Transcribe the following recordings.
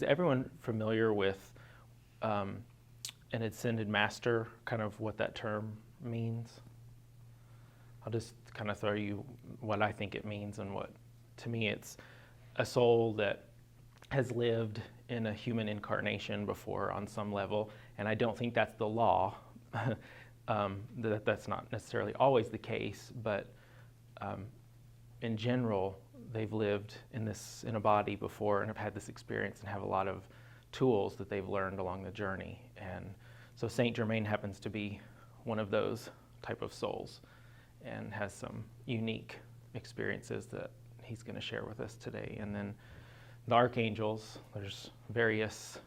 is everyone familiar with an Ascended Master, kind of what that term means? I'll just kind of throw you what I think it means, and what, to me, it's a soul that has lived in a human incarnation before on some level, and I don't think that's the law. That's not necessarily always the case, but in general, they've lived in a body before and have had this experience and have a lot of tools that they've learned along the journey. And so Saint Germain happens to be one of those type of souls and has some unique experiences that he's going to share with us today. And then the archangels, there's various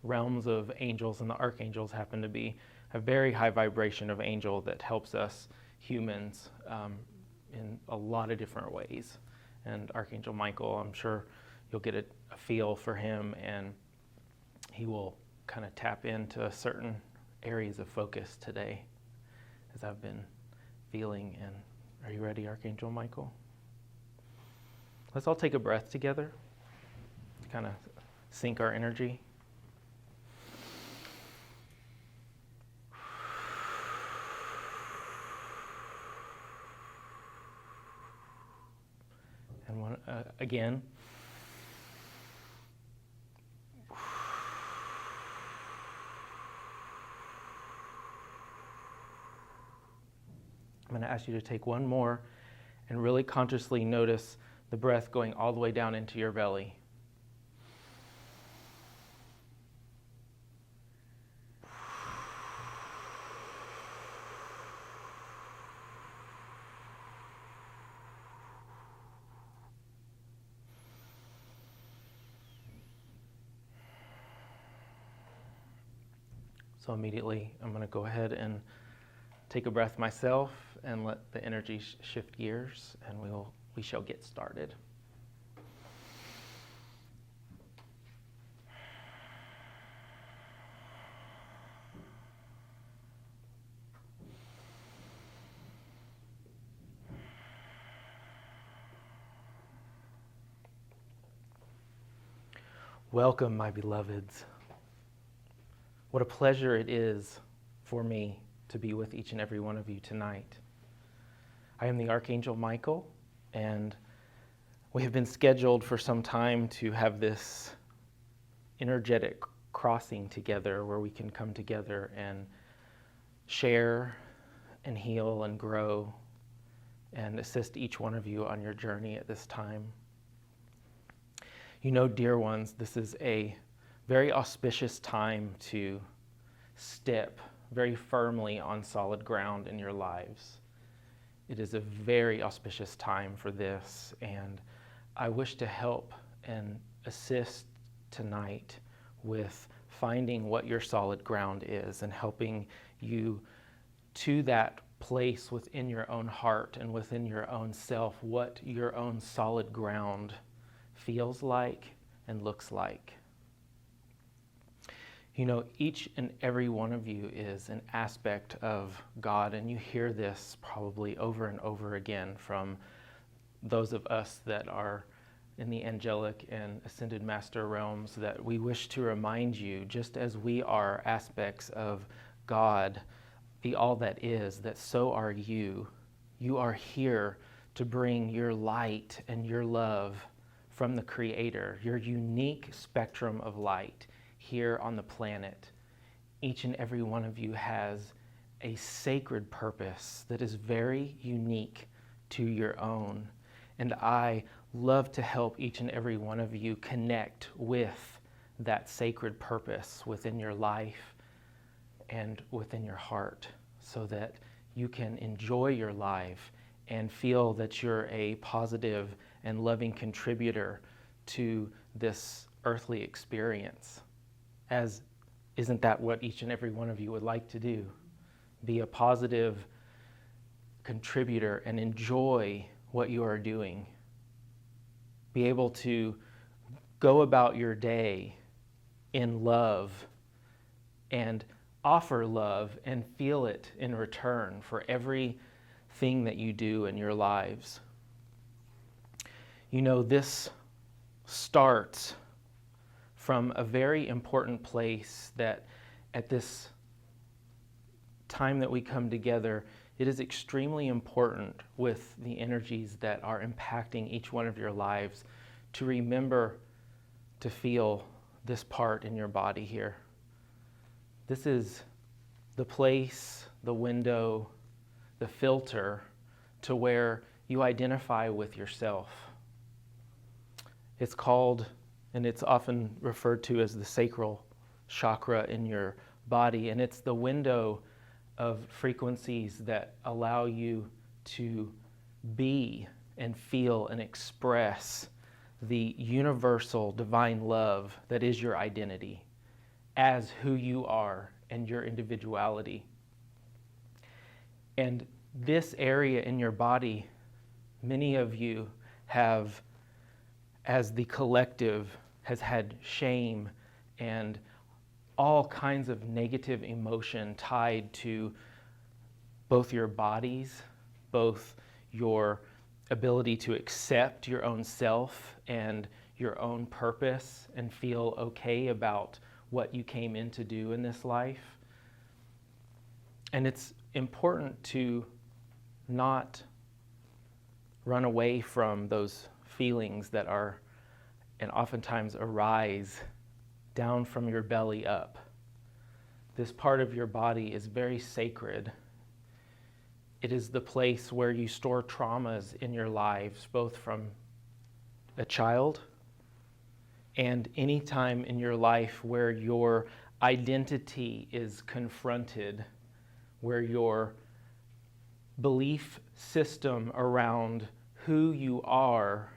realms of angels, and the archangels happen to be a very high vibration of angel that helps us humans in a lot of different ways. And Archangel Michael, I'm sure you'll get a feel for him, and he will kind of tap into certain areas of focus today, as I've been feeling. And are you ready, Archangel Michael? Let's all take a breath together to kind of sync our energy. And one again. I'm going to ask you to take one more and really consciously notice the breath going all the way down into your belly. So immediately I'm going to go ahead and take a breath myself and let the energy shift gears, and we shall get started. Welcome, my beloveds. What a pleasure it is for me to be with each and every one of you tonight. I am the Archangel Michael, and we have been scheduled for some time to have this energetic crossing together where we can come together and share and heal and grow and assist each one of you on your journey at this time. You know, dear ones, this is a very auspicious time to step very firmly on solid ground in your lives. It is a very auspicious time for this, and I wish to help and assist tonight with finding what your solid ground is and helping you to that place within your own heart and within your own self, what your own solid ground feels like and looks like. You know, each and every one of you is an aspect of God, and you hear this probably over and over again from those of us that are in the angelic and ascended master realms, that we wish to remind you, just as we are aspects of God, the all that is, that so are you. You are here to bring your light and your love from the Creator, your unique spectrum of light here on the planet. Each and every one of you has a sacred purpose that is very unique to your own. And I love to help each and every one of you connect with that sacred purpose within your life and within your heart, so that you can enjoy your life and feel that you're a positive and loving contributor to this earthly experience. As isn't that what each and every one of you would like to do? Be a positive contributor and enjoy what you are doing. Be able to go about your day in love and offer love and feel it in return for everything that you do in your lives. You know, this starts from a very important place that at this time that we come together, it is extremely important with the energies that are impacting each one of your lives to remember to feel this part in your body here. This is the place, the window, the filter to where you identify with yourself. It's called, and it's often referred to as the sacral chakra in your body, and it's the window of frequencies that allow you to be and feel and express the universal divine love that is your identity as who you are and your individuality. And this area in your body, many of you have, as the collective, has had shame and all kinds of negative emotion tied to both your bodies, both your ability to accept your own self and your own purpose and feel okay about what you came in to do in this life. And it's important to not run away from those feelings that are, and oftentimes arise down from your belly up. This part of your body is very sacred. It is the place where you store traumas in your lives, both from a child and any time in your life where your identity is confronted, where your belief system around who you are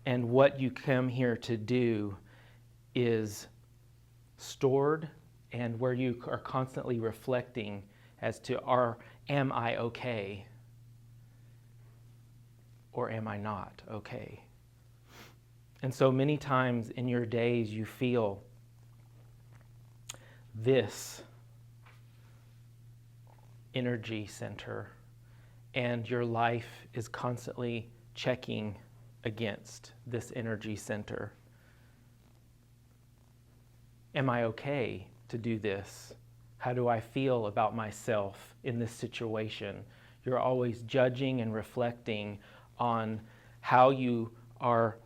and what you come here to do is stored, and where you are constantly reflecting as to am I okay or am I not okay? And so many times in your days you feel this energy center, and your life is constantly checking against this energy center. Am I okay to do this? How do I feel about myself in this situation? You're always judging and reflecting on how you are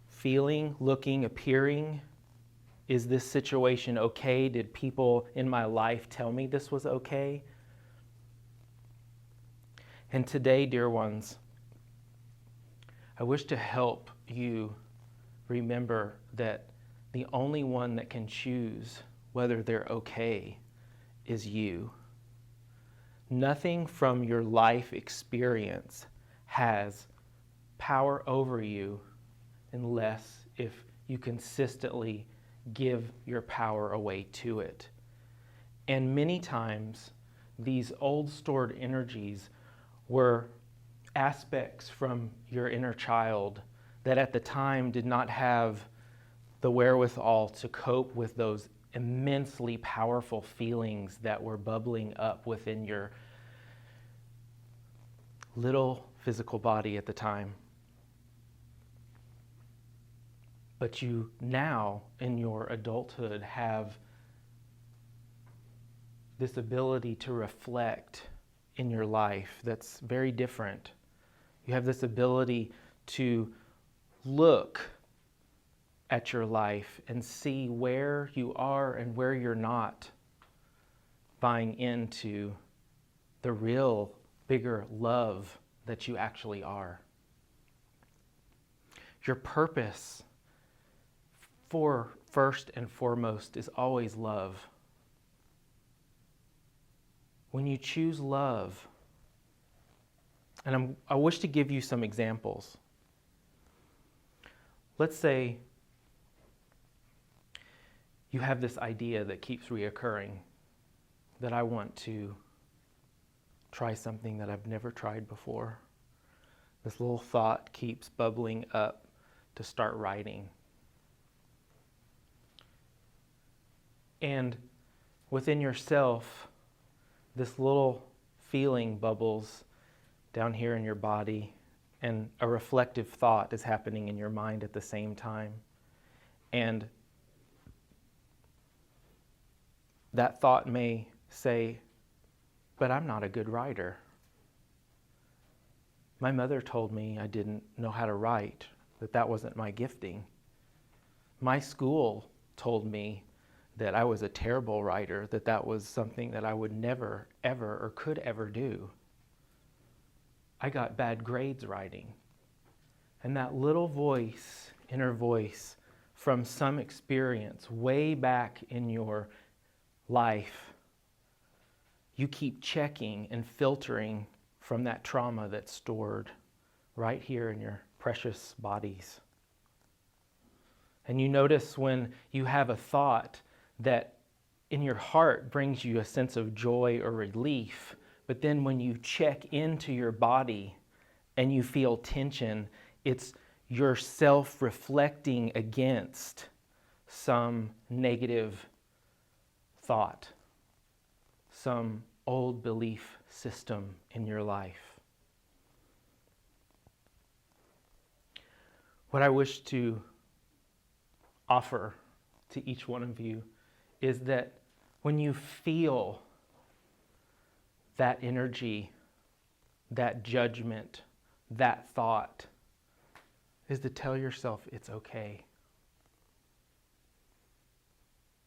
feeling, looking, appearing. Is this situation okay? Did people in my life tell me this was okay? And today, dear ones, I wish to help you remember that the only one that can choose whether they're okay is you. Nothing from your life experience has power over you unless if you consistently give your power away to it. And many times, these old stored energies were aspects from your inner child that at the time did not have the wherewithal to cope with those immensely powerful feelings that were bubbling up within your little physical body at the time. But you now, in your adulthood, have this ability to reflect in your life that's very different. You have this ability to look at your life and see where you are and where you're not buying into the real, bigger love that you actually are. Your purpose, for first and foremost, is always love. When you choose love, and I wish to give you some examples. Let's say you have this idea that keeps reoccurring, that I want to try something that I've never tried before. This little thought keeps bubbling up to start writing. And within yourself, this little feeling bubbles down here in your body, and a reflective thought is happening in your mind at the same time. And that thought may say, but I'm not a good writer. My mother told me I didn't know how to write, that wasn't my gifting. My school told me that I was a terrible writer, that was something that I would never, ever, or could ever do. I got bad grades writing. And that little voice, inner voice, from some experience way back in your life, you keep checking and filtering from that trauma that's stored right here in your precious bodies. And you notice when you have a thought that in your heart brings you a sense of joy or relief, but then when you check into your body and you feel tension, it's yourself reflecting against some negative thought, some old belief system in your life. What I wish to offer to each one of you is that when you feel that energy, that judgment, that thought, is to tell yourself it's okay.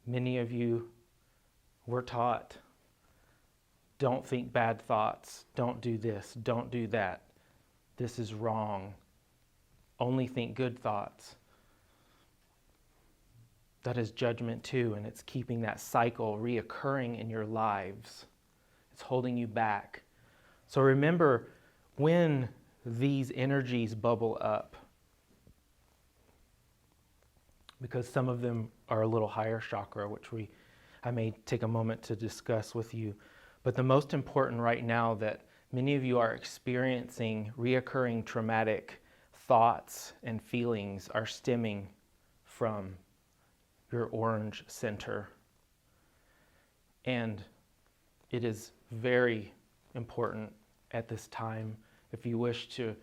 Many of you were taught, don't think bad thoughts, don't do this, don't do that. This is wrong. Only think good thoughts. That is judgment too, and it's keeping that cycle reoccurring in your lives. It's holding you back. So remember, when these energies bubble up, because some of them are a little higher chakra, which I may take a moment to discuss with you. But the most important right now that many of you are experiencing reoccurring traumatic thoughts and feelings are stemming from your orange center. And it is very important at this time, if you wish to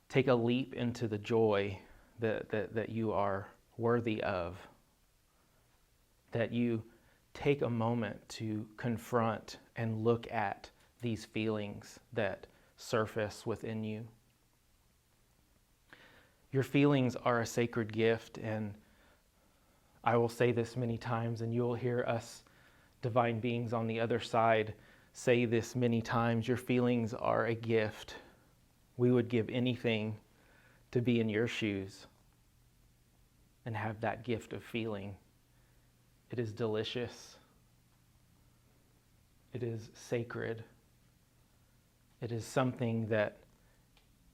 take a leap into the joy that you are worthy of, that you take a moment to confront and look at these feelings that surface within you. Your feelings are a sacred gift, and I will say this many times, and you will hear us divine beings on the other side say this many times. Your feelings are a gift. We would give anything to be in your shoes and have that gift of feeling. It is delicious. It is sacred. It is something that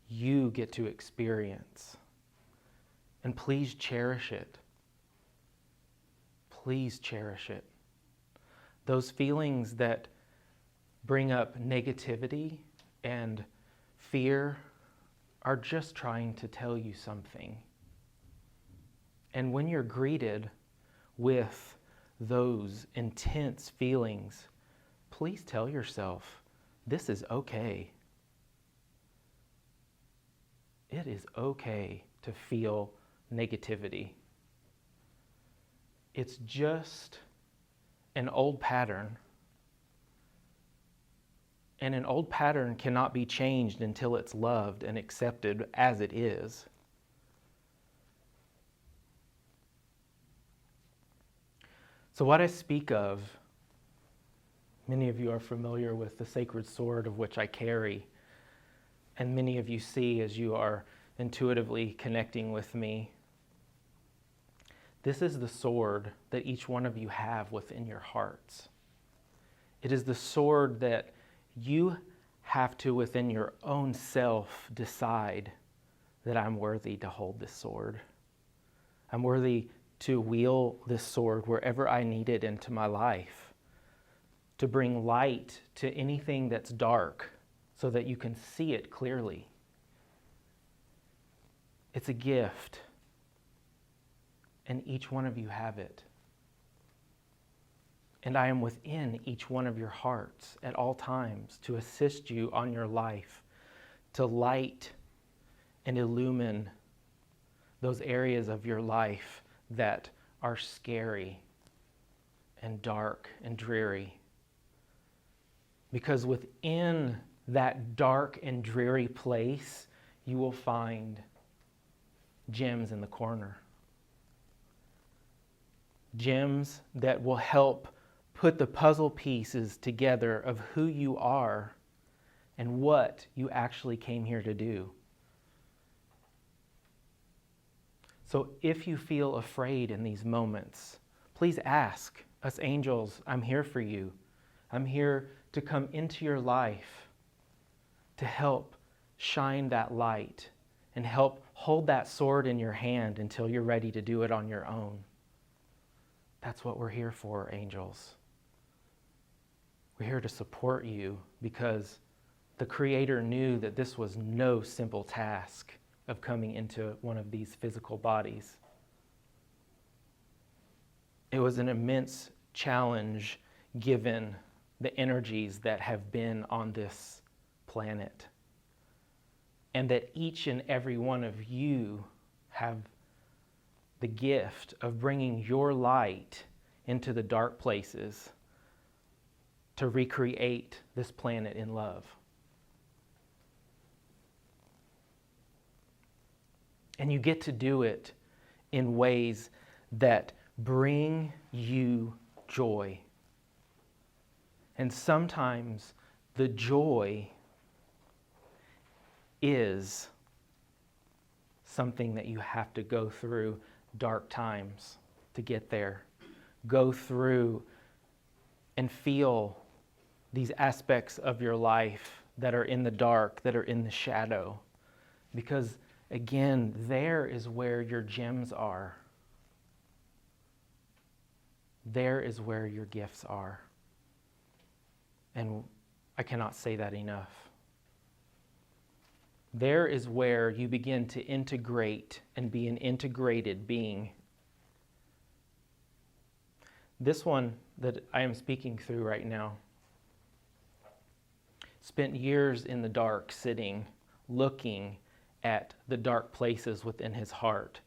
you get to experience. And please cherish it. Please cherish it. Those feelings that bring up negativity and fear are just trying to tell you something. And when you're greeted with those intense feelings, please tell yourself, this is okay. It is okay to feel negativity. It's just an old pattern. And an old pattern cannot be changed until it's loved and accepted as it is. So what I speak of, many of you are familiar with the sacred sword of which I carry, and many of you see as you are intuitively connecting with me. This is the sword that each one of you have within your hearts. It is the sword that you have to, within your own self, decide that I'm worthy to hold this sword. I'm worthy to wield this sword wherever I need it into my life, to bring light to anything that's dark so that you can see it clearly. It's a gift, and each one of you have it. And I am within each one of your hearts at all times to assist you on your life, to light and illumine those areas of your life that are scary and dark and dreary. Because within that dark and dreary place, you will find gems in the corner. Gems that will help put the puzzle pieces together of who you are and what you actually came here to do. So if you feel afraid in these moments, please ask us angels, I'm here for you. I'm here to come into your life to help shine that light and help hold that sword in your hand until you're ready to do it on your own. That's what we're here for, angels. We're here to support you because the Creator knew that this was no simple task of coming into one of these physical bodies. It was an immense challenge given the energies that have been on this planet. And that each and every one of you have the gift of bringing your light into the dark places to recreate this planet in love. And you get to do it in ways that bring you joy. And sometimes the joy is something that you have to go through dark times to get there. Go through and feel these aspects of your life that are in the dark, that are in the shadow. Because again, there is where your gems are. There is where your gifts are. And I cannot say that enough. There is where you begin to integrate and be an integrated being. This one that I am speaking through right now spent years in the dark sitting, looking at the dark places within his heart.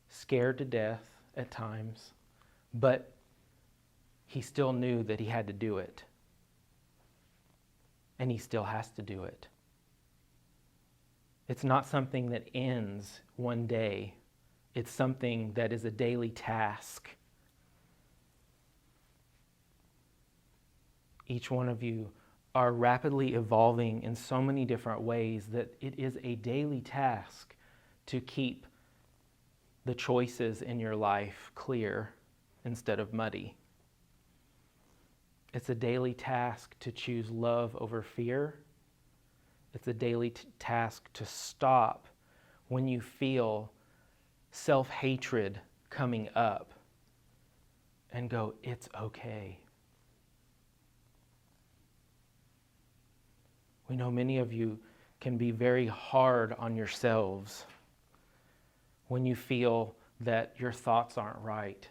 Scared to death at times, but he still knew that he had to do it. And he still has to do it. It's not something that ends one day. It's something that is a daily task. Each one of you are rapidly evolving in so many different ways that it is a daily task to keep the choices in your life clear instead of muddy. It's a daily task to choose love over fear. It's a daily task to stop when you feel self-hatred coming up and go, it's okay. We know many of you can be very hard on yourselves when you feel that your thoughts aren't right.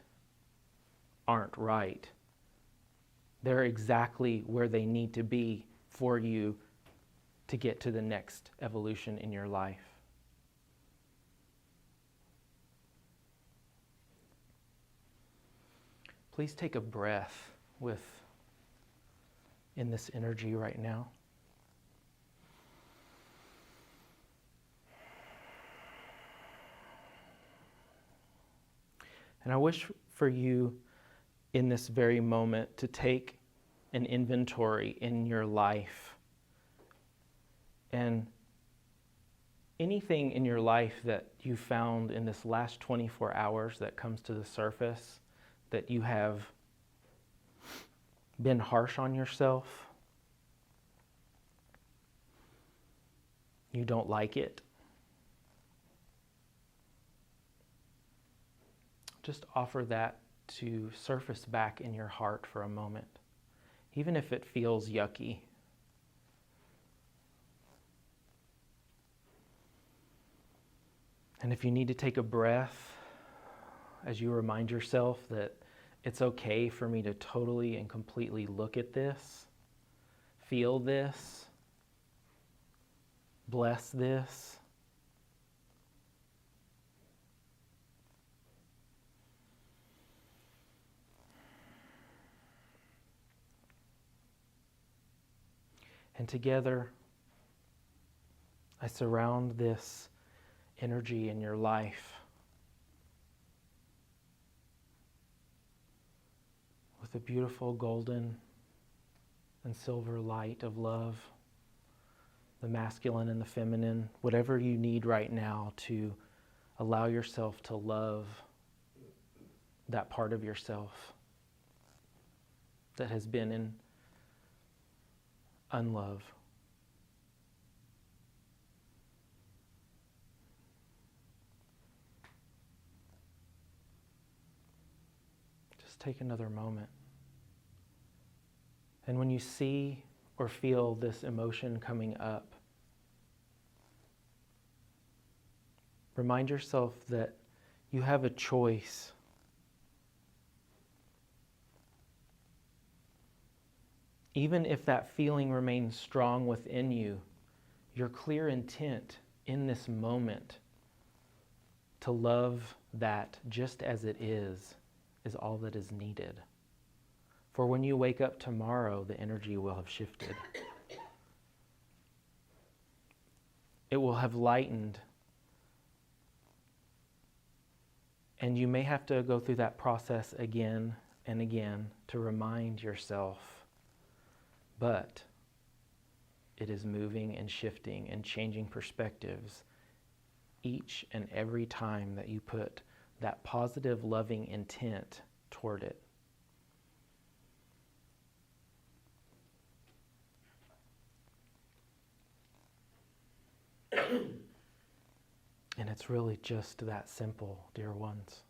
They're exactly where they need to be for you to get to the next evolution in your life. Please take a breath in this energy right now. And I wish for you in this very moment to take an inventory in your life. And anything in your life that you found in this last 24 hours that comes to the surface, that you have been harsh on yourself, you don't like it, just offer that to surface back in your heart for a moment, even if it feels yucky. And if you need to take a breath as you remind yourself that it's okay for me to totally and completely look at this, feel this, bless this, And together, I surround this energy in your life with a beautiful golden and silver light of love, the masculine and the feminine, whatever you need right now to allow yourself to love that part of yourself that has been in unlove. Just take another moment. And when you see or feel this emotion coming up, remind yourself that you have a choice. Even if that feeling remains strong within you, your clear intent in this moment to love that just as it is all that is needed. For when you wake up tomorrow, the energy will have shifted. It will have lightened. And you may have to go through that process again and again to remind yourself. But it is moving and shifting and changing perspectives each and every time that you put that positive, loving intent toward it. And it's really just that simple, dear ones.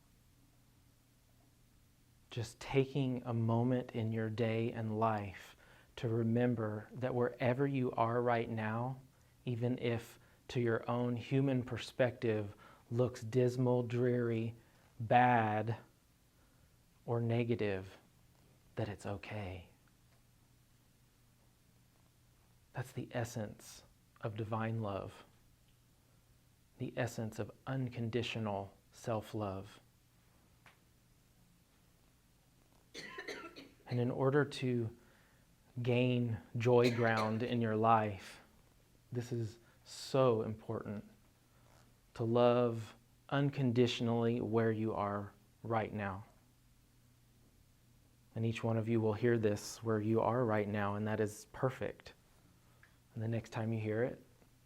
Just taking a moment in your day and life to remember that wherever you are right now, even if to your own human perspective looks dismal, dreary, bad, or negative, that it's okay. That's the essence of divine love, the essence of unconditional self-love. And in order to gain joy ground in your life, this is so important, to love unconditionally where you are right now. And each one of you will hear this where you are right now, and that is perfect. And the next time you hear it,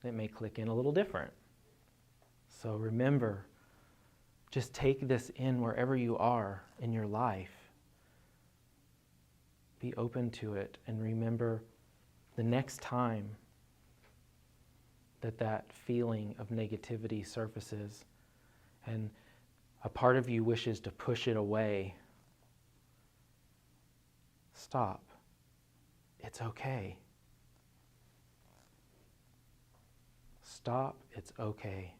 it may click in a little different. So remember, just take this in wherever you are in your life. Be open to it, and remember the next time that feeling of negativity surfaces and a part of you wishes to push it away, stop. It's okay. Stop. It's okay.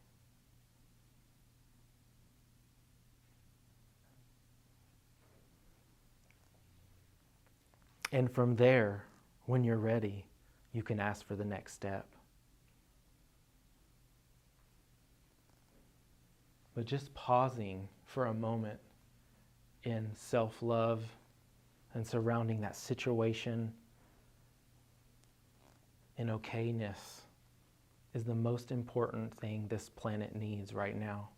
And from there, when you're ready, you can ask for the next step. But just pausing for a moment in self-love and surrounding that situation in okayness is the most important thing this planet needs right now.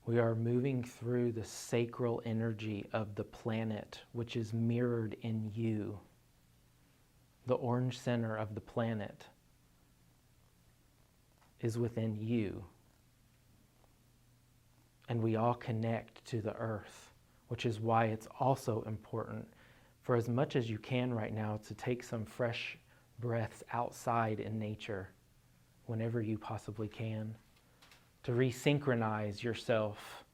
We are moving through the sacral energy of the planet, which is mirrored in you. The orange center of the planet is within you. And we all connect to the earth, which is why it's also important for as much as you can right now to take some fresh breaths outside in nature whenever you possibly can, to resynchronize yourself.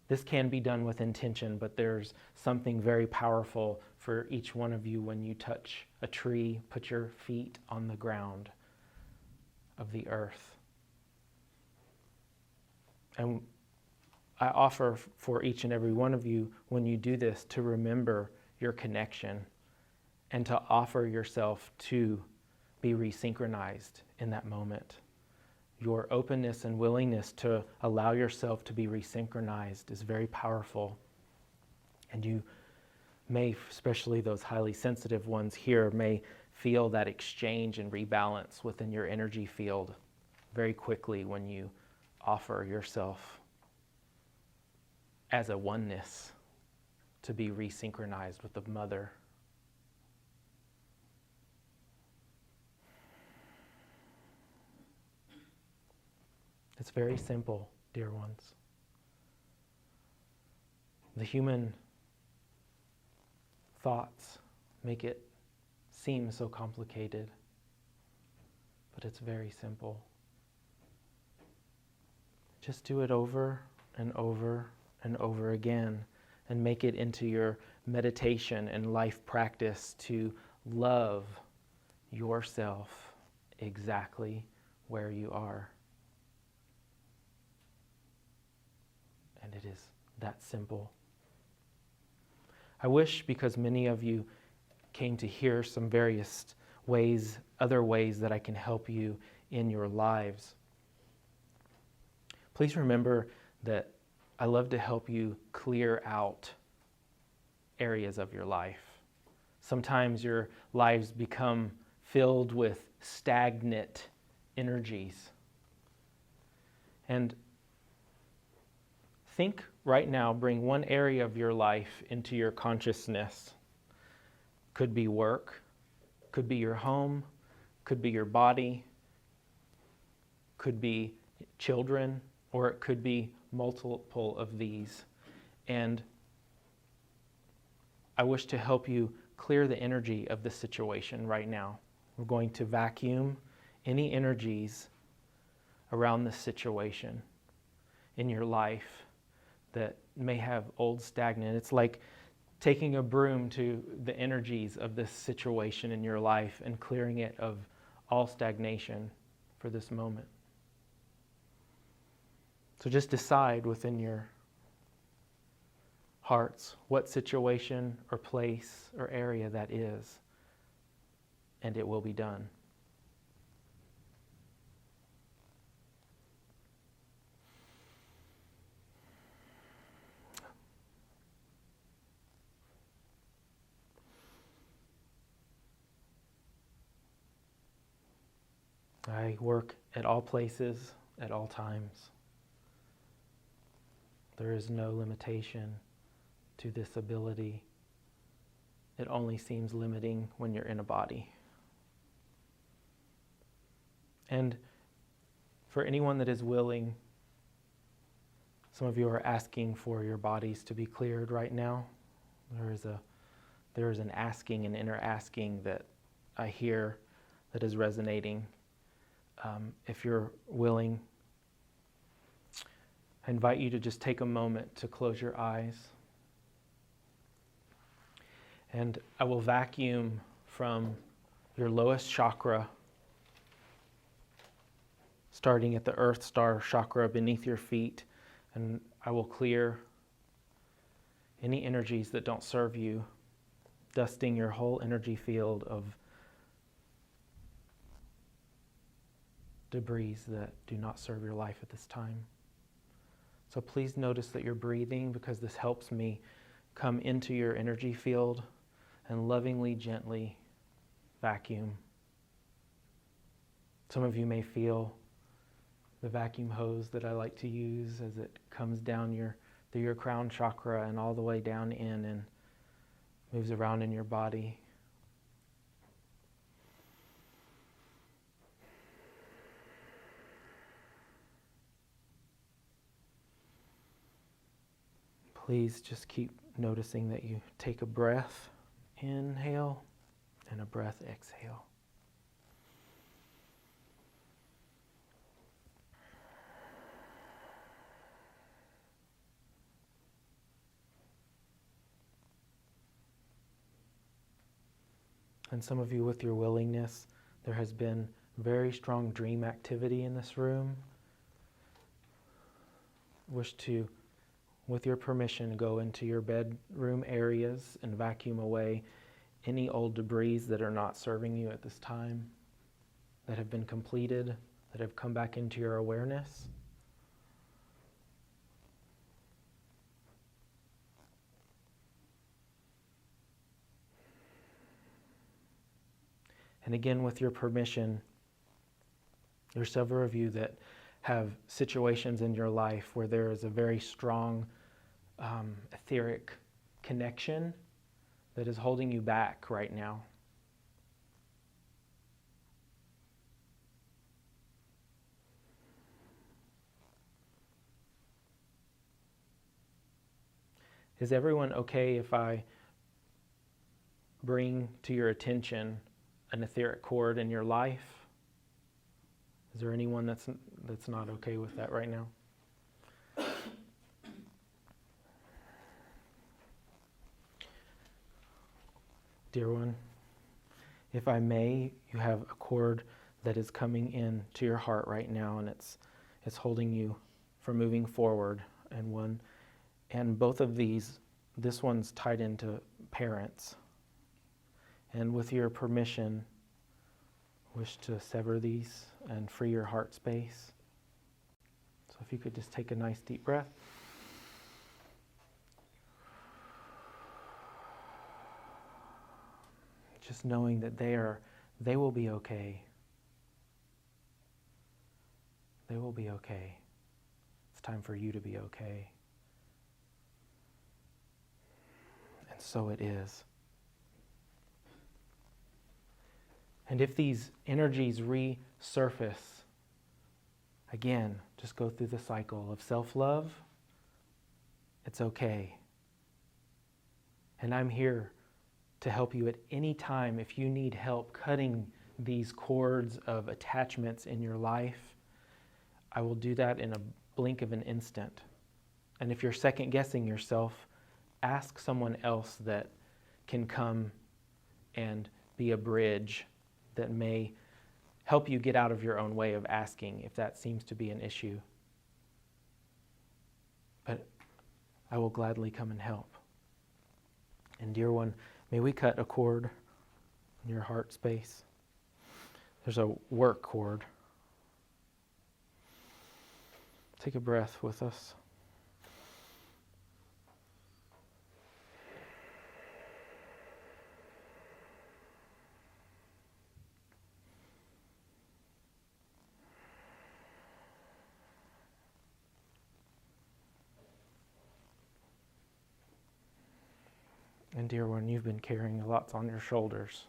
This can be done with intention, but there's something very powerful for each one of you when you touch a tree, put your feet on the ground of the earth. And I offer for each and every one of you, when you do this, to remember your connection and to offer yourself to be resynchronized in that moment. Your openness and willingness to allow yourself to be resynchronized is very powerful. And you may, especially those highly sensitive ones here, may feel that exchange and rebalance within your energy field very quickly when you offer yourself as a oneness to be resynchronized with the Mother. It's very simple, dear ones. The human thoughts make it seem so complicated, but it's very simple. Just do it over and over and over again, and make it into your meditation and life practice to love yourself exactly where you are. And it is that simple. I wish, because many of you came to hear some various ways, other ways that I can help you in your lives. Please remember that I love to help you clear out areas of your life. Sometimes your lives become filled with stagnant energies. And think right now, bring one area of your life into your consciousness. Could be work, could be your home, could be your body, could be children, or it could be multiple of these. And I wish to help you clear the energy of the situation right now. We're going to vacuum any energies around this situation in your life that may have old stagnant. It's like taking a broom to the energies of this situation in your life and clearing it of all stagnation for this moment. So just decide within your hearts what situation or place or area that is, and it will be done. I work at all places, at all times. There is no limitation to this ability. It only seems limiting when you're in a body. And for anyone that is willing, some of you are asking for your bodies to be cleared right now. There is an asking, an inner asking that I hear that is resonating. If you're willing, I invite you to just take a moment to close your eyes. And I will vacuum from your lowest chakra, starting at the Earth Star chakra beneath your feet, and I will clear any energies that don't serve you, dusting your whole energy field of debris that do not serve your life at this time. So please notice that you're breathing, because this helps me come into your energy field and lovingly, gently vacuum. Some of you may feel the vacuum hose that I like to use as it comes down through your crown chakra and all the way down in and moves around in your body. Please just keep noticing that you take a breath, inhale, and a breath, exhale. And some of you, with your willingness, there has been very strong dream activity in this room. Wish to, with your permission, go into your bedroom areas and vacuum away any old debris that are not serving you at this time, that have been completed, that have come back into your awareness. And again, with your permission, there's several of you that have situations in your life where there is a very strong etheric connection that is holding you back right now. Is everyone okay if I bring to your attention an etheric cord in your life? Is there anyone that's not okay with that right now? Dear one, if I may, you have a cord that is coming in to your heart right now, and it's holding you from moving forward. And both of these, this one's tied into parents. And with your permission, wish to sever these and free your heart space. So if you could just take a nice deep breath. Just knowing that they will be okay. They will be okay. It's time for you to be okay. And so it is. And if these energies resurface, again, just go through the cycle of self-love. It's okay. And I'm here to help you at any time if you need help cutting these cords of attachments in your life. I will do that in a blink of an instant. And if you're second guessing yourself, ask someone else that can come and be a bridge that may help you get out of your own way of asking if that seems to be an issue. But I will gladly come and help. And dear one, may we cut a cord in your heart space. There's a work cord. Take a breath with us. And dear one, you've been carrying a lot on your shoulders.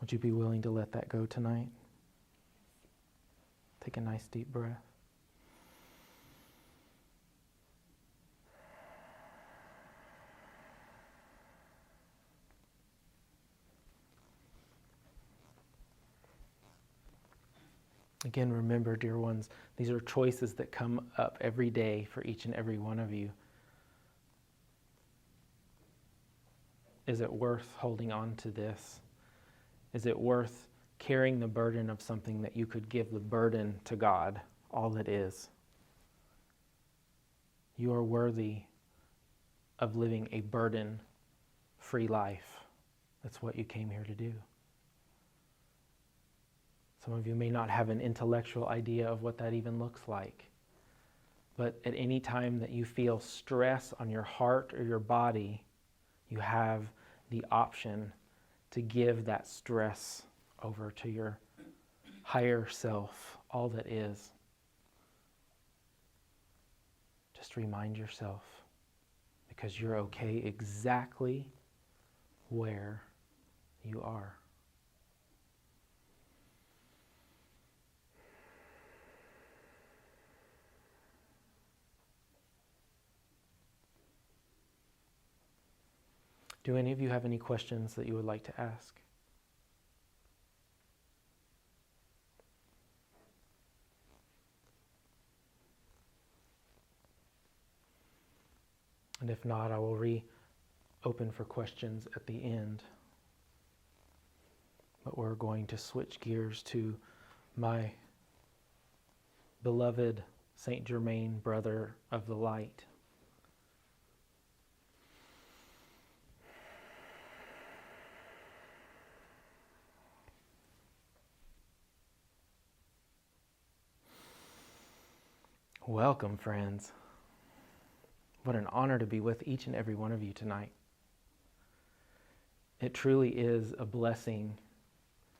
Would you be willing to let that go tonight? Take a nice deep breath. Again, remember, dear ones, these are choices that come up every day for each and every one of you. Is it worth holding on to this? Is it worth carrying the burden of something that you could give the burden to God, all it is? You are worthy of living a burden-free life. That's what you came here to do. Some of you may not have an intellectual idea of what that even looks like. But at any time that you feel stress on your heart or your body, you have the option to give that stress over to your higher self, all that is. Just remind yourself, because you're okay exactly where you are. Do any of you have any questions that you would like to ask? And if not, I will reopen for questions at the end. But we're going to switch gears to my beloved Saint Germain, brother of the light. Welcome, friends. What an honor to be with each and every one of you tonight. It truly is a blessing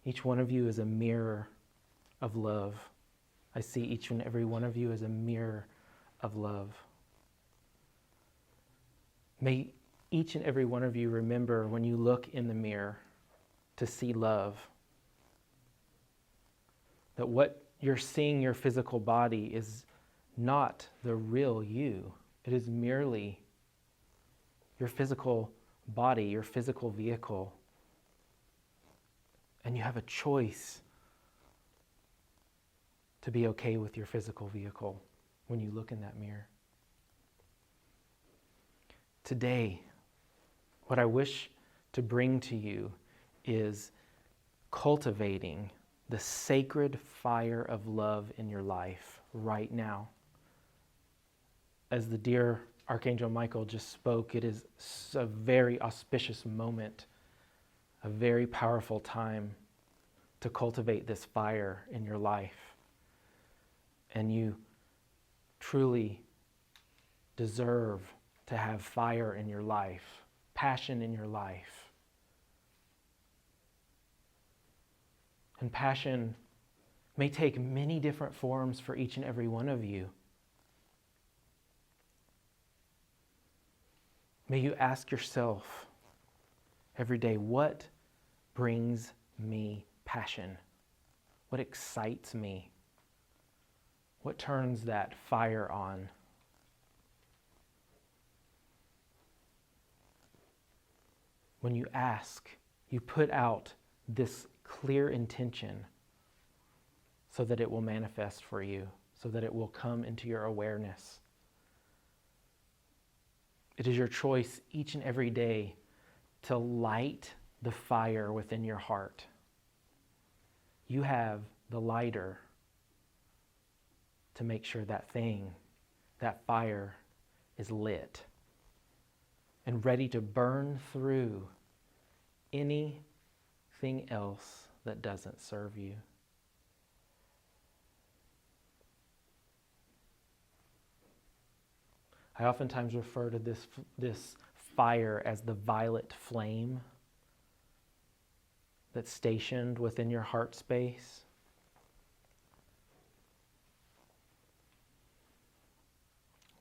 Each one of you is a mirror of love. I see each and every one of you as a mirror of love. May each and every one of you remember when you look in the mirror to see love. That what you're seeing your physical body is not the real you. It is merely your physical body, your physical vehicle. And you have a choice to be okay with your physical vehicle when you look in that mirror. Today, what I wish to bring to you is cultivating the sacred fire of love in your life right now. As the dear Archangel Michael just spoke, it is a very auspicious moment, a very powerful time to cultivate this fire in your life. And you truly deserve to have fire in your life, passion in your life. And passion may take many different forms for each and every one of you. May you ask yourself every day, what brings me passion? What excites me? What turns that fire on? When you ask, you put out this clear intention so that it will manifest for you, so that it will come into your awareness. It is your choice each and every day to light the fire within your heart. You have the lighter to make sure that fire is lit and ready to burn through anything else that doesn't serve you. I oftentimes refer to this fire as the violet flame that's stationed within your heart space.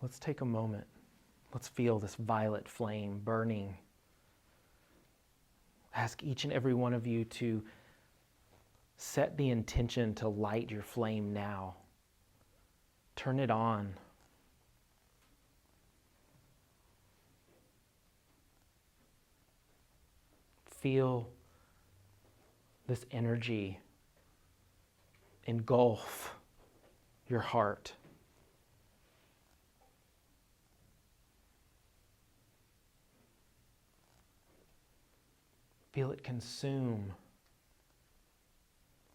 Let's take a moment. Let's feel this violet flame burning. Ask each and every one of you to set the intention to light your flame now. Turn it on. Feel this energy engulf your heart. Feel it consume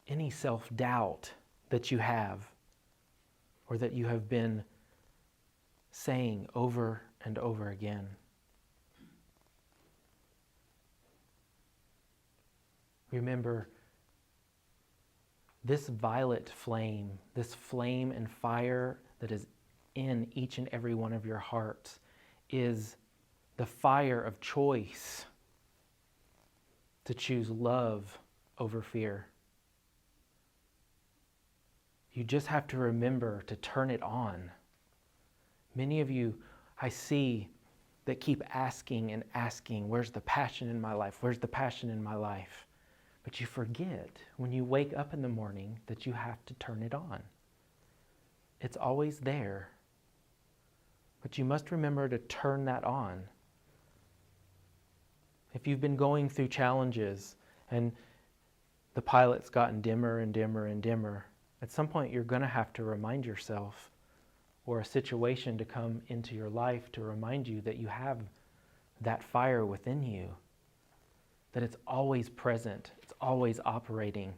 any self-doubt that you have or that you have been saying over and over again. Remember, this violet flame, this flame and fire that is in each and every one of your hearts is the fire of choice to choose love over fear. You just have to remember to turn it on. Many of you, I see, that keep asking and asking, where's the passion in my life? Where's the passion in my life? But you forget when you wake up in the morning that you have to turn it on. It's always there. But you must remember to turn that on. If you've been going through challenges and the pilot's gotten dimmer and dimmer and dimmer, at some point you're going to have to remind yourself, or a situation to come into your life to remind you that you have that fire within you, that it's always present, it's always operating.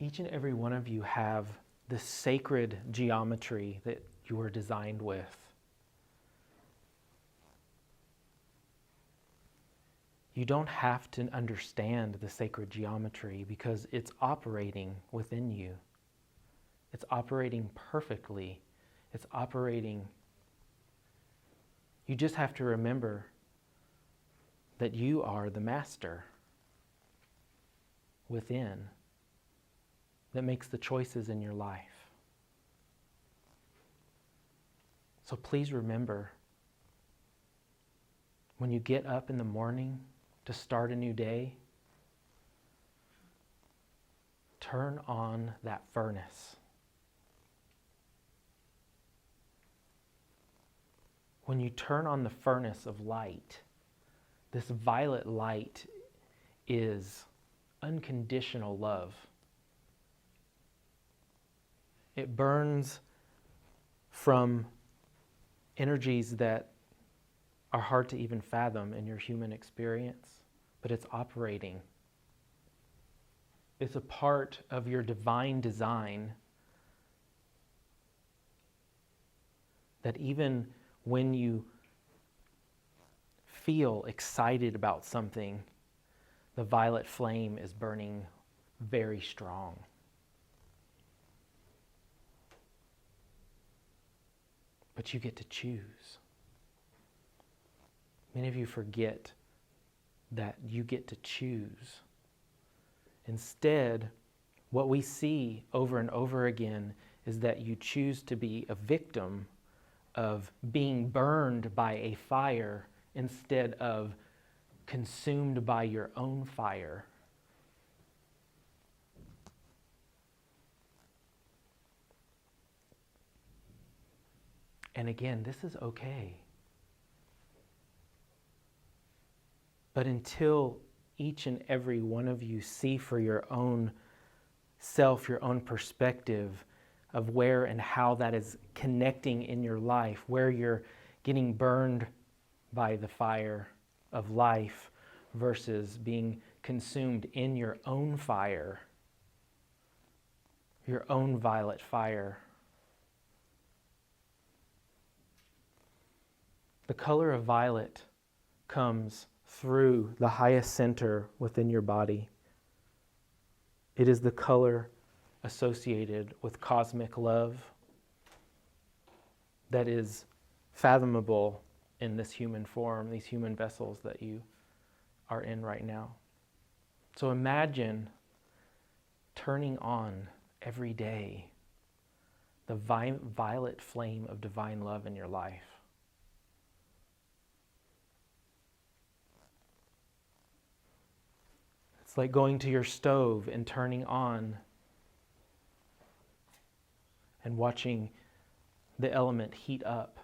Each and every one of you have this sacred geometry that you were designed with. You don't have to understand the sacred geometry because it's operating within you. It's operating perfectly. It's operating. You just have to remember that you are the master within that makes the choices in your life. So please remember, when you get up in the morning to start a new day, turn on that furnace. When you turn on the furnace of light, this violet light is unconditional love. It burns from energies that are hard to even fathom in your human experience, but it's operating. It's a part of your divine design that even when you feel excited about something, the violet flame is burning very strong. But you get to choose. Many of you forget that you get to choose. Instead, what we see over and over again is that you choose to be a victim of being burned by a fire instead of consumed by your own fire. And again, this is okay. But until each and every one of you see for your own self, your own perspective of where and how that is connecting in your life, where you're getting burned by the fire of life versus being consumed in your own fire, your own violet fire. The color of violet comes through the highest center within your body. It is the color associated with cosmic love that is fathomable in this human form, these human vessels that you are in right now. So imagine turning on every day the violet flame of divine love in your life. It's like going to your stove and turning on and watching the element heat up.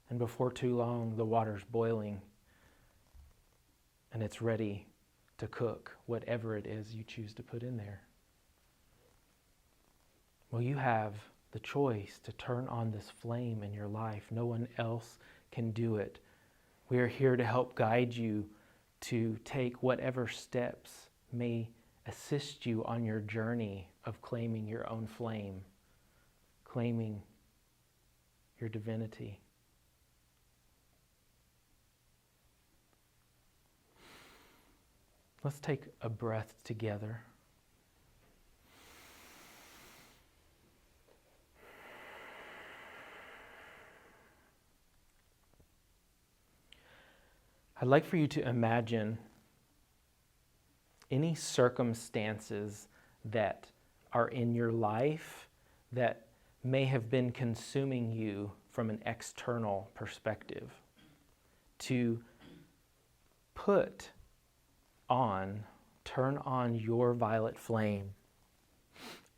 And before too long, the water's boiling and it's ready to cook whatever it is you choose to put in there. Well, you have the choice to turn on this flame in your life. No one else can do it. We are here to help guide you to take whatever steps may assist you on your journey of claiming your own flame, claiming your divinity. Let's take a breath together. I'd like for you to imagine any circumstances that are in your life that may have been consuming you from an external perspective, to turn on your violet flame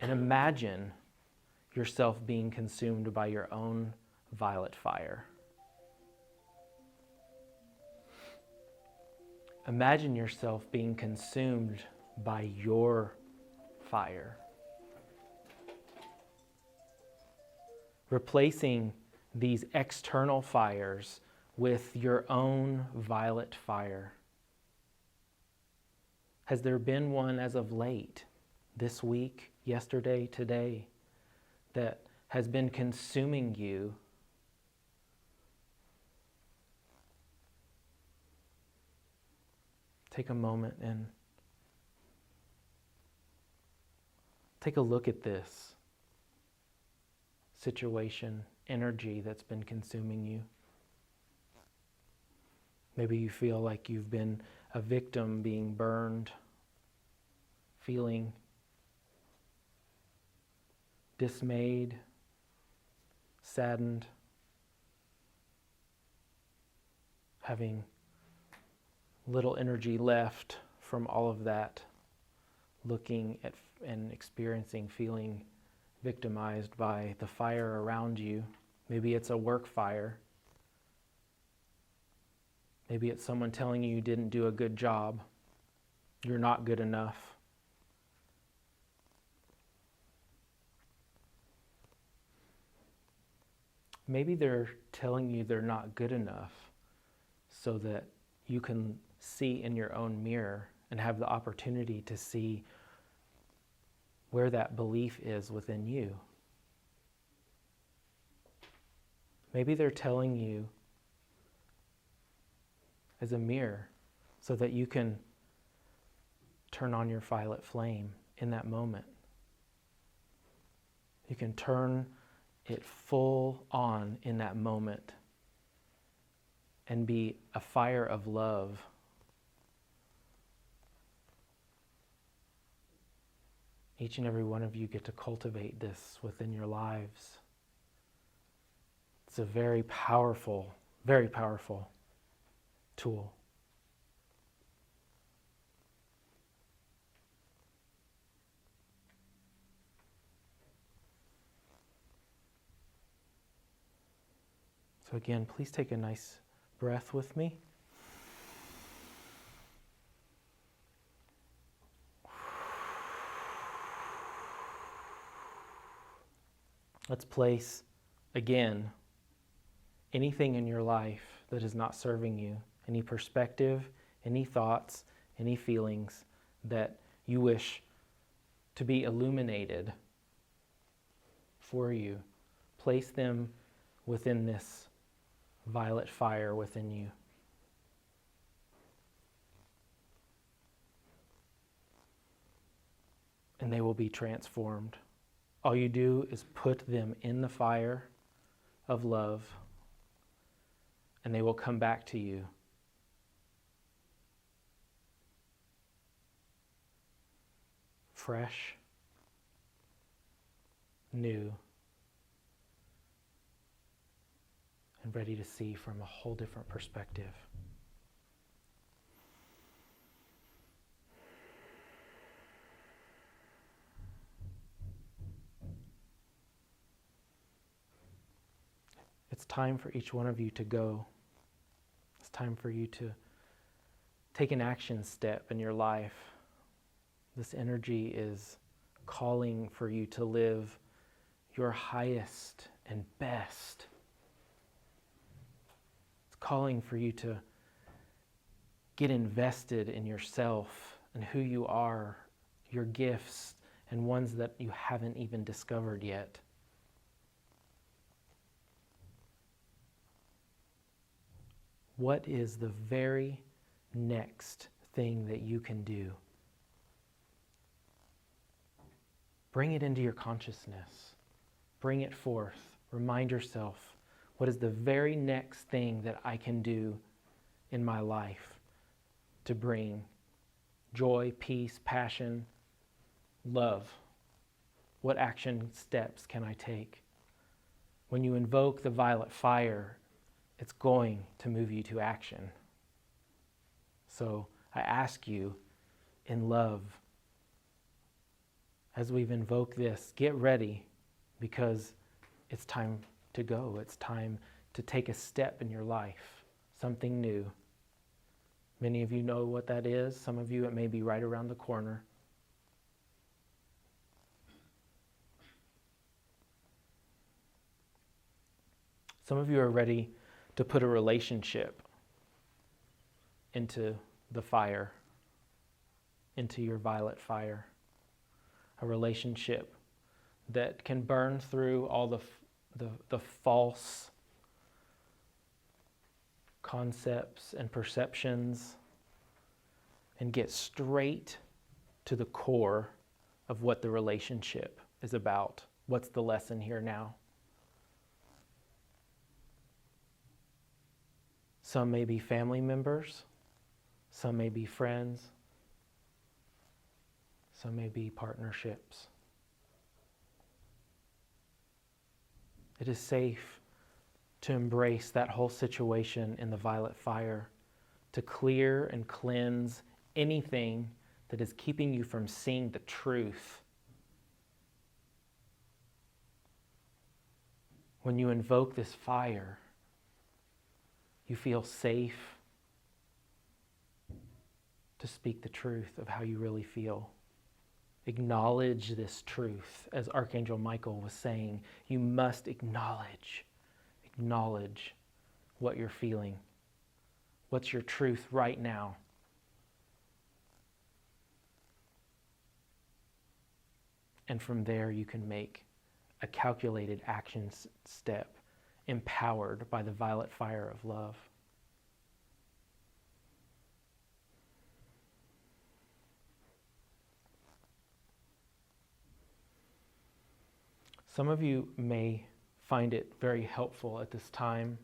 and imagine yourself being consumed by your own violet fire. Imagine yourself being consumed by your fire. Replacing these external fires with your own violet fire. Has there been one as of late, this week, yesterday, today, that has been consuming you? Take a moment and take a look at this situation, energy that's been consuming you. Maybe you feel like you've been a victim being burned, feeling dismayed, saddened, having little energy left from all of that, looking at and experiencing, feeling victimized by the fire around you. Maybe it's a work fire. Maybe it's someone telling you didn't do a good job. You're not good enough. Maybe they're telling you they're not good enough so that you can see in your own mirror and have the opportunity to see where that belief is within you. Maybe they're telling you as a mirror so that you can turn on your violet flame in that moment. You can turn it full on in that moment and be a fire of love. Each and every one of you get to cultivate this within your lives. It's a very powerful tool. So again, please take a nice breath with me. Let's place, again, anything in your life that is not serving you, any perspective, any thoughts, any feelings that you wish to be illuminated for you. Place them within this violet fire within you. And they will be transformed. All you do is put them in the fire of love, and they will come back to you. Fresh, new, and ready to see from a whole different perspective. It's time for each one of you to go. It's time for you to take an action step in your life. This energy is calling for you to live your highest and best. It's calling for you to get invested in yourself and who you are, your gifts, and ones that you haven't even discovered yet. What is the very next thing that you can do? Bring it into your consciousness. Bring it forth. Remind yourself, what is the very next thing that I can do in my life to bring joy, peace, passion, love? What action steps can I take? When you invoke the violet fire, it's going to move you to action. So I ask you in love, as we've invoked this, get ready, because it's time to go. It's time to take a step in your life, something new. Many of you know what that is. Some of you, it may be right around the corner. Some of you are ready to put a relationship into the fire, into your violet fire. A relationship that can burn through all the false concepts and perceptions and get straight to the core of what the relationship is about. What's the lesson here now? Some may be family members. Some may be friends. Some may be partnerships. It is safe to embrace that whole situation in the violet fire, to clear and cleanse anything that is keeping you from seeing the truth. When you invoke this fire, you feel safe to speak the truth of how you really feel. Acknowledge this truth. As Archangel Michael was saying, you must acknowledge what you're feeling. What's your truth right now? And from there you can make a calculated action step, empowered by the violet fire of love. Some of you may find it very helpful at this time.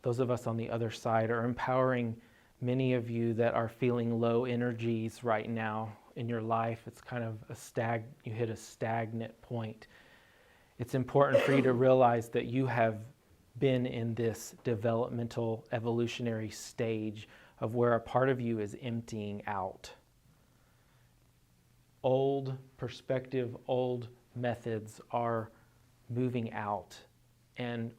Those of us on the other side are empowering many of you that are feeling low energies right now in your life. It's kind of you hit a stagnant point. It's important for you to realize that you have been in this developmental, evolutionary stage of where a part of you is emptying out. Old perspective, old methods are moving out, and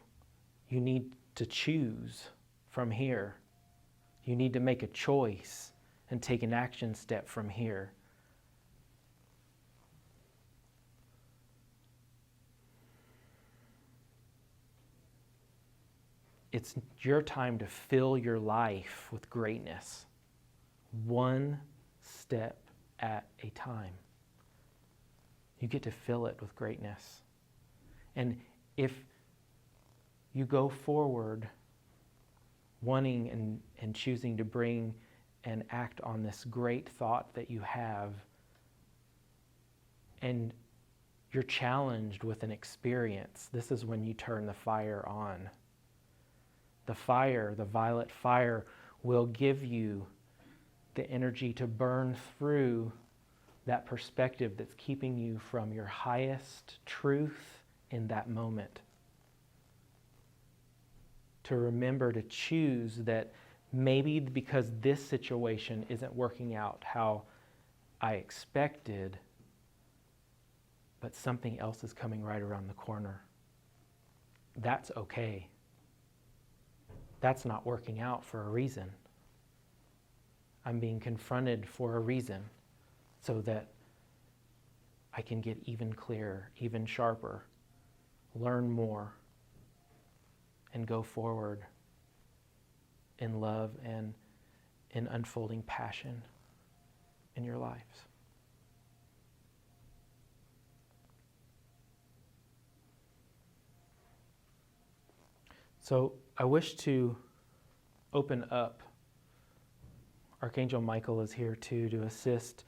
you need to choose from here. You need to make a choice and take an action step from here. It's your time to fill your life with greatness, one step at a time. You get to fill it with greatness. And if you go forward wanting and choosing to bring and act on this great thought that you have, and you're challenged with an experience, this is when you turn the fire on. The fire, the violet fire, will give you the energy to burn through that perspective that's keeping you from your highest truth in that moment. To remember to choose that maybe because this situation isn't working out how I expected, but something else is coming right around the corner. That's okay. That's not working out for a reason. I'm being confronted for a reason so that I can get even clearer, even sharper, learn more, and go forward in love and in unfolding passion in your lives. So I wish to open up. Archangel Michael is here too to assist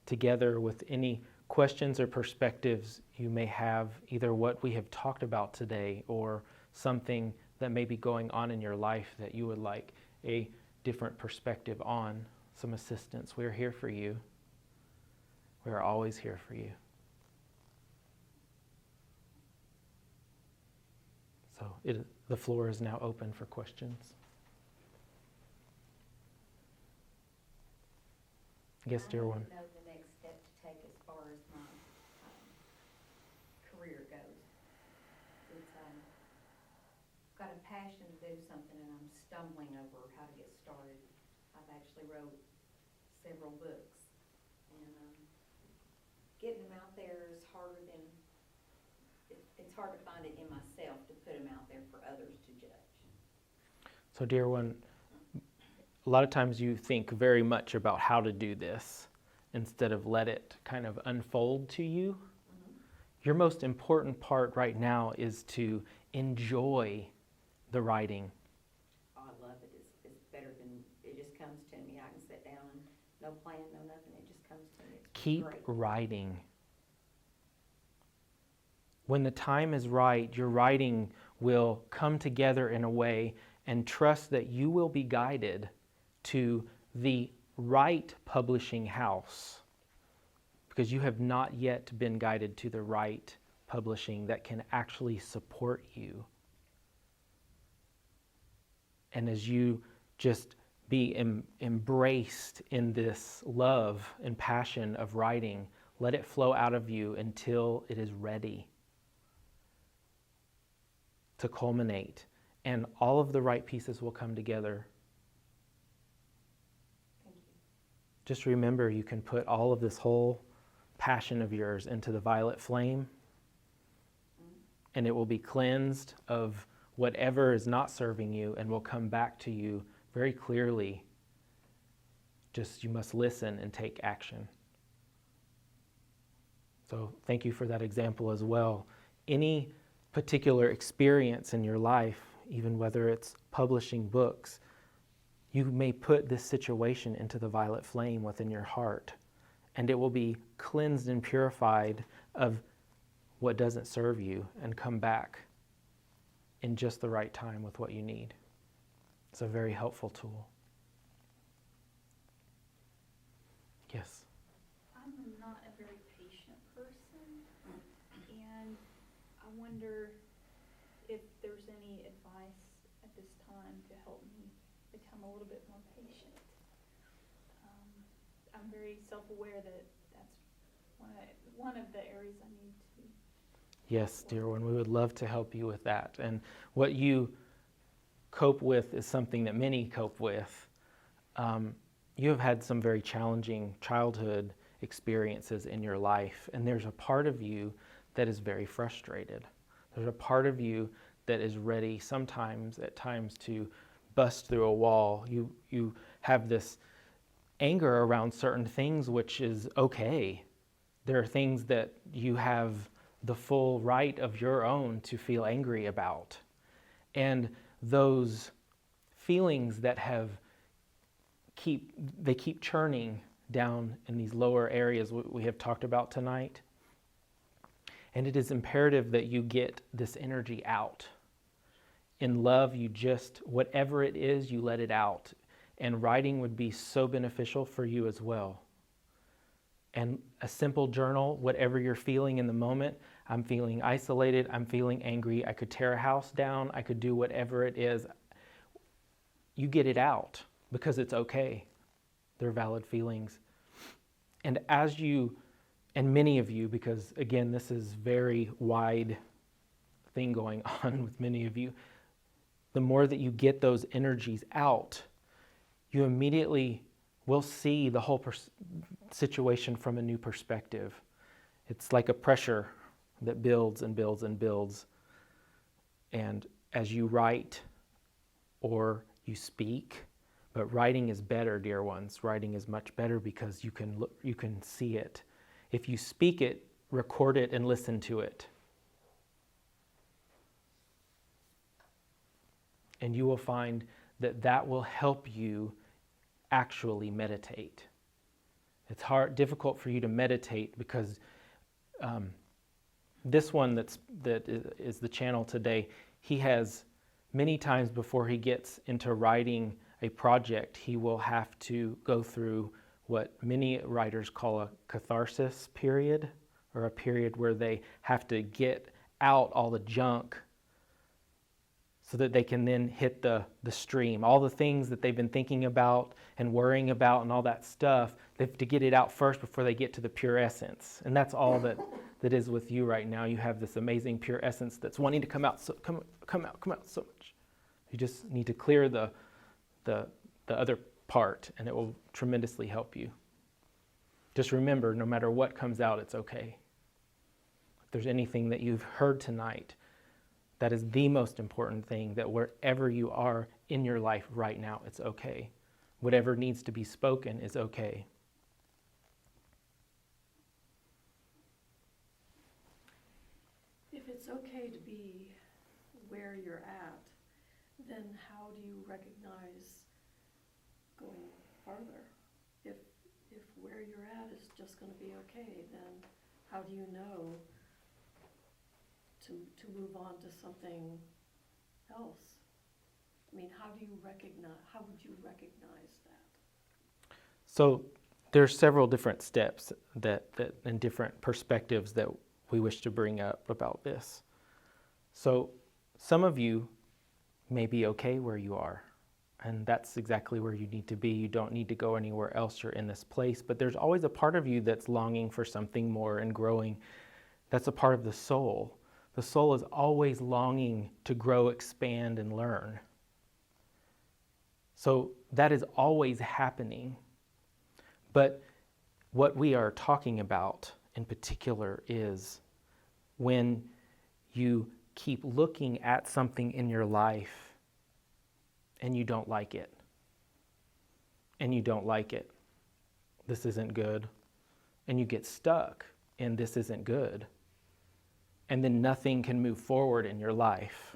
together with any questions or perspectives you may have, either what we have talked about today or something that may be going on in your life that you would like a different perspective on, some assistance. We're here for you. We are always here for you. So the floor is now open for questions. Yes, dear one. I don't know the next step to take as far as my career goes. It's got a passion to do something, and I'm stumbling over how to get started. I've actually wrote several books, and getting them out there is harder than it's hard to find it in myself to put them out there for others to judge. So, dear one, a lot of times you think very much about how to do this instead of let it kind of unfold to you. Mm-hmm. Your most important part right now is to enjoy the writing. Oh, I love it. It's better than, it just comes to me. I can sit down and no plan, no nothing. It just comes to me. It's Keep great. writing. When the time is right, your writing will come together in a way, and trust that you will be guided to the right publishing house, because you have not yet been guided to the right publishing that can actually support you. And as you just be embraced in this love and passion of writing, let it flow out of you until it is ready to culminate, and all of the right pieces will come together. Thank you. Just remember, you can put all of this whole passion of yours into the violet flame, and it will be cleansed of whatever is not serving you and will come back to you very clearly. Just you must listen and take action. So thank you for that example as well. Any particular experience in your life, even whether it's publishing books, you may put this situation into the violet flame within your heart, and it will be cleansed and purified of what doesn't serve you and come back in just the right time with what you need. It's a very helpful tool. Yes? I'm not a very patient person, and I wonder if there's any advice at this time to help me become a little bit more patient. I'm very self-aware that that's one of the areas I need to. Yes, dear one, we would love to help you with that. And what you cope with is something that many cope with. You have had some very challenging childhood experiences in your life, and there's a part of you that is very frustrated. There's a part of you that is ready sometimes, at times, to bust through a wall. You have this anger around certain things, which is okay. There are things that you have the full right of your own to feel angry about. And those feelings that keep churning down in these lower areas we have talked about tonight. And it is imperative that you get this energy out. In love, you just, whatever it is, you let it out. And writing would be so beneficial for you as well. And a simple journal, whatever you're feeling in the moment. I'm feeling isolated, I'm feeling angry, I could tear a house down, I could do whatever it is. You get it out because it's okay. They're valid feelings. And as you, and many of you, because again, this is very wide thing going on with many of you, the more that you get those energies out, you immediately will see the whole situation from a new perspective. It's like a pressure that builds and builds and builds. And as you write or you speak, but writing is better, dear ones. Writing is much better because you can see it. If you speak it, record it and listen to it. And you will find that that will help you actually meditate. It's difficult for you to meditate because this one that is the channel today, he has many times before he gets into writing a project, he will have to go through what many writers call a catharsis period, or a period where they have to get out all the junk so that they can then hit the stream. All the things that they've been thinking about and worrying about and all that stuff, they have to get it out first before they get to the pure essence. And that's all that is with you right now. You have this amazing pure essence that's wanting to come out so much. You just need to clear the other part, and it will tremendously help you. Just remember, no matter what comes out, it's okay. If there's anything that you've heard tonight, that is the most important thing, that wherever you are in your life right now, it's okay. Whatever needs to be spoken is okay. If it's okay to be where you're at, then how do you recognize going farther? If where you're at is just going to be okay, then how do you know to move on to something else? I mean, how would you recognize that? So there's several different steps that and different perspectives that we wish to bring up about this. So some of you may be okay where you are, and that's exactly where you need to be. You don't need to go anywhere else. You're in this place, but there's always a part of you that's longing for something more and growing. That's a part of the soul. The soul is always longing to grow, expand, and learn. So that is always happening. But what we are talking about in particular is when you keep looking at something in your life and you don't like it. And you don't like it. This isn't good. And you get stuck in this isn't good. And then nothing can move forward in your life.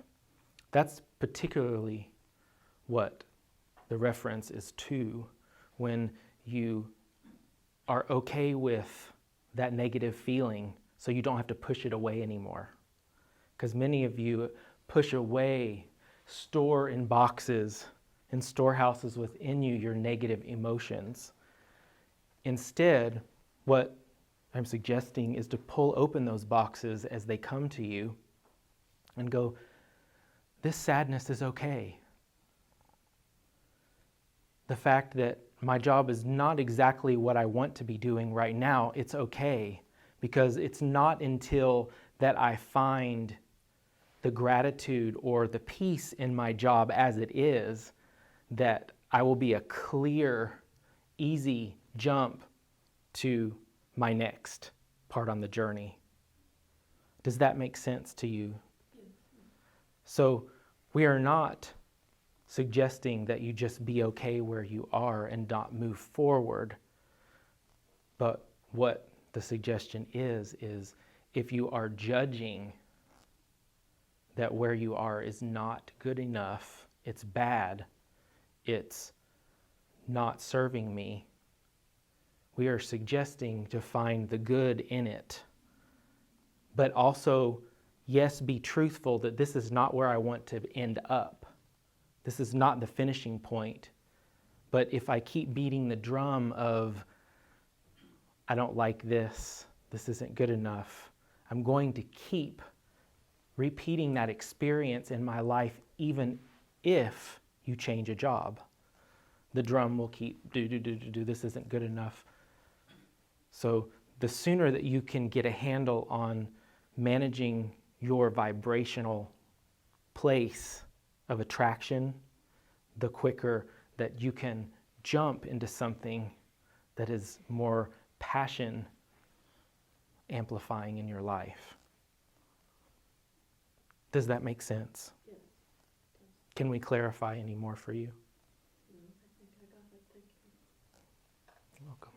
That's particularly what the reference is to when you are okay with that negative feeling so you don't have to push it away anymore. Because many of you push away, store in boxes, in storehouses within you, your negative emotions. Instead, what I'm suggesting is to pull open those boxes as they come to you and go, this sadness is okay. The fact that my job is not exactly what I want to be doing right now, it's okay, because it's not until that I find the gratitude or the peace in my job as it is that I will be a clear, easy jump to my next part on the journey. Does that make sense to you? So we are not suggesting that you just be okay where you are and not move forward. But what the suggestion is if you are judging that where you are is not good enough, it's bad, it's not serving me, we are suggesting to find the good in it. But also, yes, be truthful that this is not where I want to end up. This is not the finishing point. But if I keep beating the drum of, I don't like this isn't good enough, I'm going to keep repeating that experience in my life even if you change a job. The drum will keep do, this isn't good enough. So the sooner that you can get a handle on managing your vibrational place of attraction, the quicker that you can jump into something that is more passion amplifying in your life. Does that make sense? Yes. Can we clarify any more for you? No, I think I got it, thank you. You're welcome.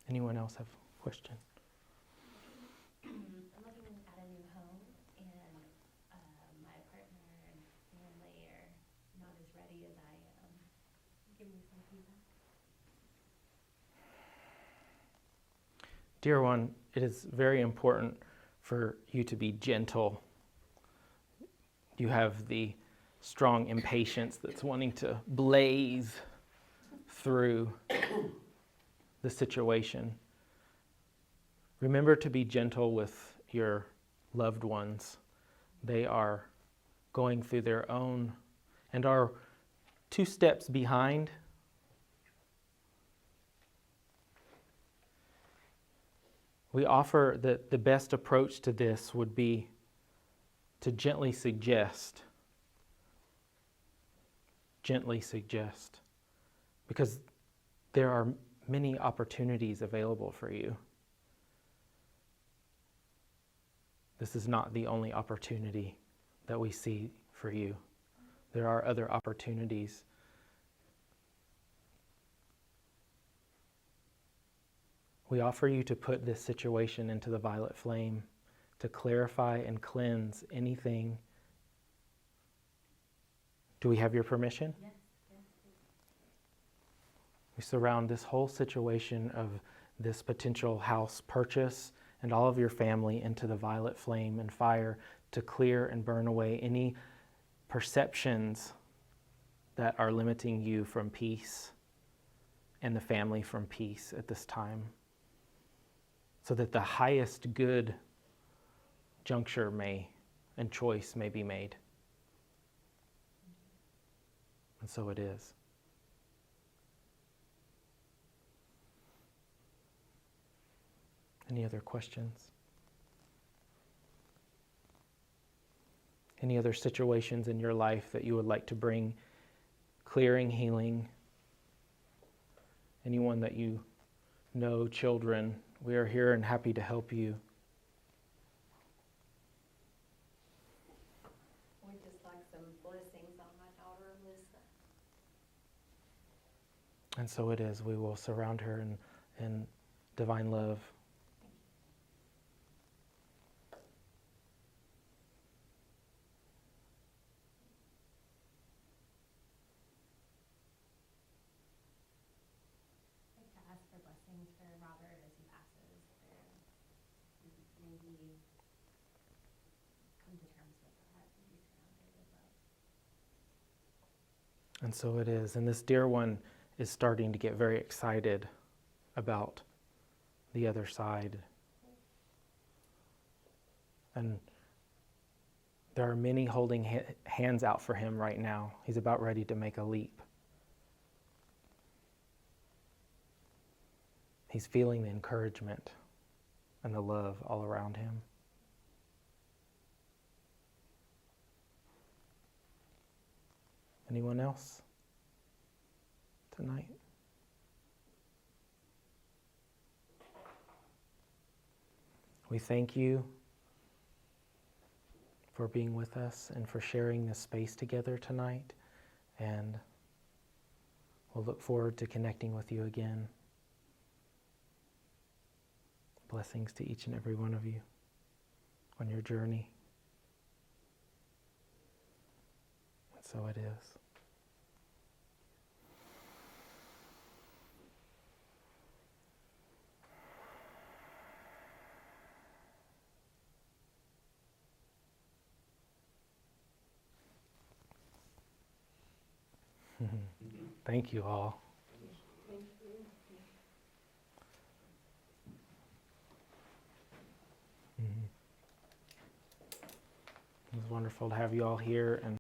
Anyone else have a question? I'm looking at a new home, and my partner and family are not as ready as I am. Give me some feedback. Dear one, it is very important for you to be gentle. You have the strong impatience that's wanting to blaze through the situation. Remember to be gentle with your loved ones. They are going through their own and are 2 steps behind. We offer that the best approach to this would be to gently suggest, because there are many opportunities available for you. This is not the only opportunity that we see for you. There are other opportunities. We offer you to put this situation into the violet flame, to clarify and cleanse anything. Do we have your permission? Yes, yes. We surround this whole situation of this potential house purchase and all of your family into the violet flame and fire to clear and burn away any perceptions that are limiting you from peace and the family from peace at this time, so that the highest good juncture and choice may be made. And so it is. Any other questions? Any other situations in your life that you would like to bring clearing, healing? Anyone that you know, children, we are here and happy to help you. We'd just like some blessings on my daughter, Alyssa. And so it is. We will surround her in divine love. I'd like to ask for blessings for Robert as he passes, or maybe come to terms with that and be surrounded with love. And so it is. And this dear one is starting to get very excited about the other side. And there are many holding hands out for him right now. He's about ready to make a leap. He's feeling the encouragement and the love all around him. Anyone else tonight? We thank you for being with us and for sharing this space together tonight. And we'll look forward to connecting with you again. Blessings to each and every one of you on your journey. And so it is. Thank you all. It was wonderful to have you all here. And